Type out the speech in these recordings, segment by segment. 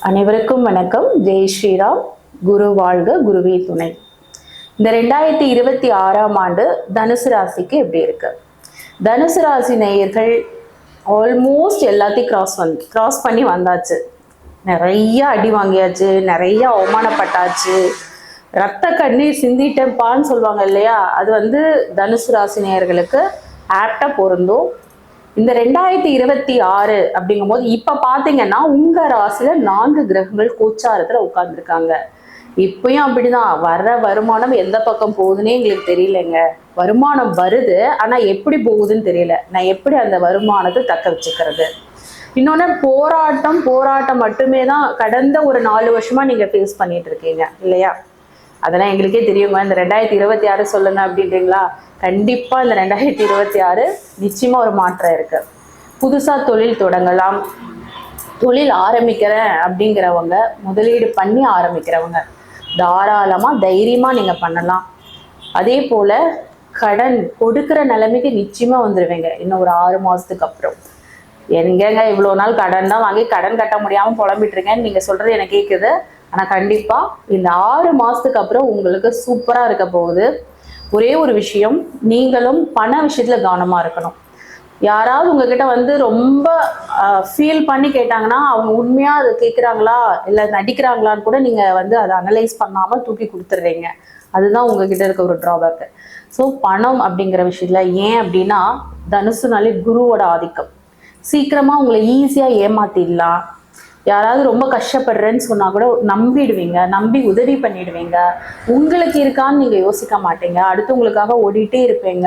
அனைவருக்கும் வணக்கம். ஜெய் ஸ்ரீராம். குரு வாழ்க, குருவே துணை. இந்த 2026ஆம் ஆண்டு தனுசு ராசிக்கு எப்படி இருக்கு? தனுசு ராசி நேயர்கள் ஆல்மோஸ்ட் எல்லாத்தையும் கிராஸ் பண்ணி வந்தாச்சு. நிறைய அடி வாங்கியாச்சு, நிறைய அவமானப்பட்டாச்சு, ரத்த கண்ணீர் சிந்திட்டப்பான்னு சொல்லுவாங்க இல்லையா? அது தனுசு ராசி நேயர்களுக்கு ஆப்டா பொருந்தும். இந்த 2026 அப்படிங்கும் போது இப்ப பாத்தீங்கன்னா உங்க ராசியில 4 கிரகங்கள் கோச்சாரத்துல உட்கார்ந்துருக்காங்க. இப்பயும் அப்படிதான். வர்ற வருமானம் எந்த பக்கம் போகுதுன்னே எங்களுக்கு தெரியலங்க. வருமானம் வருது, ஆனா எப்படி போகுதுன்னு தெரியல. நான் எப்படி அந்த வருமானத்தை தக்க வச்சுக்கிறது? இன்னொன்னு போராட்டம் மட்டுமே தான் கடந்த ஒரு 4 வருஷமா நீங்க ஃபேஸ் பண்ணிட்டு இருக்கீங்க இல்லையா? அதெல்லாம் எங்களுக்கே தெரியுங்க. இந்த 2026 சொல்லுங்க அப்படின்றீங்களா? கண்டிப்பா இந்த 2026 நிச்சயமா ஒரு மாற்றம் இருக்கு. புதுசா தொழில் தொடங்கலாம். தொழில் ஆரம்பிக்கிறேன் அப்படிங்கிறவங்க, முதலீடு பண்ணி ஆரம்பிக்கிறவங்க தாராளமா தைரியமா நீங்க பண்ணலாம். அதே போல கடன் கொடுக்கிற நிலைமைக்கு நிச்சயமா வந்துருவீங்க இன்னும் ஒரு 6 மாசத்துக்கு அப்புறம். எங்கங்க இவ்வளவு நாள் கடன் தான் வாங்கி கடன் கட்ட முடியாம புலம்பிட்டு இருக்கேன்னு நீங்க சொல்றது எனக்கு கேக்குது. ஆனா கண்டிப்பா இந்த 6 மாசத்துக்கு அப்புறம் உங்களுக்கு சூப்பரா இருக்க போகுது. ஒரே ஒரு விஷயம், நீங்களும் பண விஷயத்துல கவனமா இருக்கணும். யாராவது உங்ககிட்ட ரொம்ப ஃபீல் பண்ணி கேட்டாங்கன்னா அவங்க உண்மையா அதை கேட்குறாங்களா இல்லை நடிக்கிறாங்களான்னு கூட நீங்க அதை அனலைஸ் பண்ணாம தூக்கி கொடுத்துட்றீங்க. அதுதான் உங்ககிட்ட இருக்க ஒரு ட்ராபேக். ஸோ பணம் அப்படிங்கிற விஷயத்துல ஏன் அப்படின்னா, தனுசுனாலே குருவோட ஆதிக்கம். சீக்கிரமா உங்களை ஈஸியா ஏமாத்திடலாம். யாராவது ரொம்ப கஷ்டப்படுறேன்னு சொன்னா கூட நம்பிடுவீங்க, நம்பி உதவி பண்ணிடுவீங்க. உங்களுக்கு இருக்கான்னு நீங்க யோசிக்க மாட்டீங்க, அடுத்தவங்களுக்காக ஓடிட்டே இருப்பீங்க.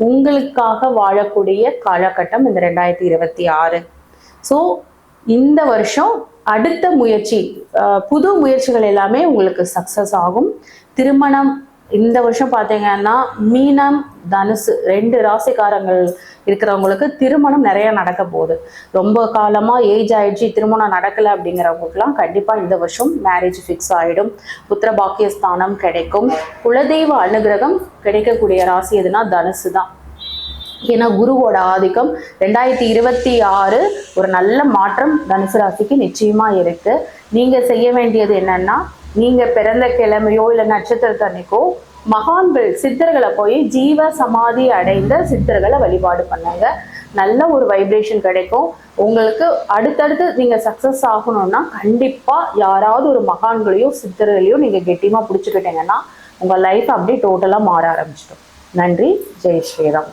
உங்களுக்காக வாழக்கூடிய காலகட்டம் இந்த 2026. ஸோ இந்த வருஷம் அடுத்த முயற்சி, புது முயற்சிகள் எல்லாமே உங்களுக்கு சக்சஸ் ஆகும். திருமணம் இந்த வருஷம் பார்த்தீங்கன்னா மீனம் தனுசு 2 ராசிக்காரங்கள் இருக்கிறவங்களுக்கு திருமணம் நிறைய நடக்க போகுது. ரொம்ப காலமா ஏஜ் ஆயிடுச்சு திருமணம் நடக்கலை அப்படிங்கிறவங்களுக்குலாம் கண்டிப்பா இந்த வருஷம் மேரேஜ் ஃபிக்ஸ் ஆயிடும். புத்திர பாக்கியஸ்தானம் கிடைக்கும். குலதெய்வ அனுகிரகம் கிடைக்கக்கூடிய ராசி எதுனா தனுசு தான். ஏன்னா குருவோட ஆதிக்கம் 2026 ஒரு நல்ல மாற்றம் தனுசு ராசிக்கு நிச்சயமா இருக்கு. நீங்க செய்ய வேண்டியது என்னன்னா, நீங்க பிறந்த கிழமையோ இல்லை நட்சத்திரத்தன்னைக்கோ மகான்கள் சித்தர்களை போய் ஜீவ சமாதி அடைந்த சித்தர்களை வழிபாடு பண்ணுங்க. நல்ல ஒரு வைப்ரேஷன் கிடைக்கும் உங்களுக்கு. அடுத்தடுத்து நீங்க சக்சஸ் ஆகணும்னா கண்டிப்பா யாராவது ஒரு மகான்களையோ சித்தர்களையோ நீங்க கெட்டியமா பிடிச்சுக்கிட்டீங்கன்னா உங்க லைஃப் அப்படியே டோட்டலா மாற ஆரம்பிச்சிடும். நன்றி. ஜெய் ஸ்ரீராம்.